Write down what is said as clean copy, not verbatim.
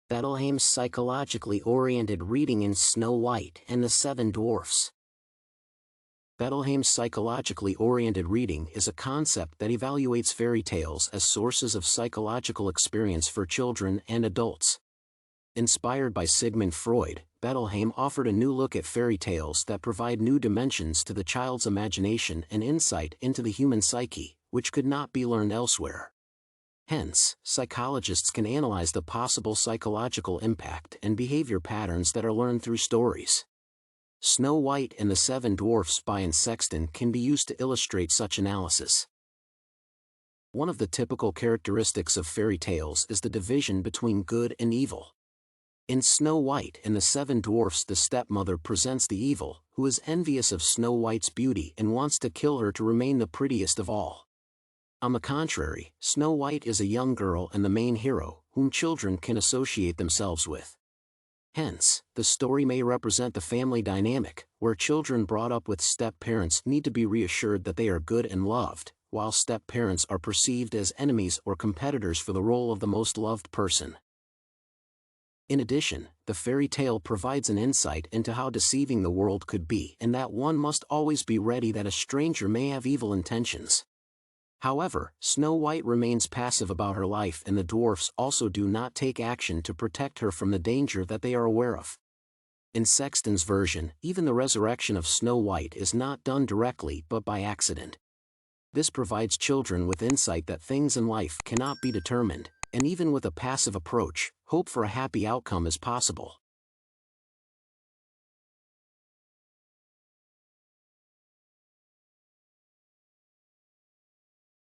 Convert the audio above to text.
Bettelheim's psychologically oriented reading in Snow White and the Seven Dwarfs. Bettelheim's psychologically oriented reading is a concept that evaluates fairy tales as sources of psychological experience for children and adults. Inspired by Sigmund Freud, Bettelheim offered a new look at fairy tales that provide new dimensions to the child's imagination and insight into the human psyche, which could not be learned elsewhere. Hence, psychologists can analyze the possible psychological impact and behavior patterns that are learned through stories. Snow White and the Seven Dwarfs by Sexton can be used to illustrate such analysis. One of the typical characteristics of fairy tales is the division between good and evil. In Snow White and the Seven Dwarfs, the stepmother presents the evil, who is envious of Snow White's beauty and wants to kill her to remain the prettiest of all. On the contrary, Snow White is a young girl and the main hero, whom children can associate themselves with. Hence, the story may represent the family dynamic, where children brought up with step-parents need to be reassured that they are good and loved, while step-parents are perceived as enemies or competitors for the role of the most loved person. In addition, the fairy tale provides an insight into how deceiving the world could be and that one must always be ready that a stranger may have evil intentions. However, Snow White remains passive about her life and the dwarfs also do not take action to protect her from the danger that they are aware of. In Sexton's version, even the resurrection of Snow White is not done directly but by accident. This provides children with insight that things in life cannot be determined, and even with a passive approach, hope for a happy outcome is possible.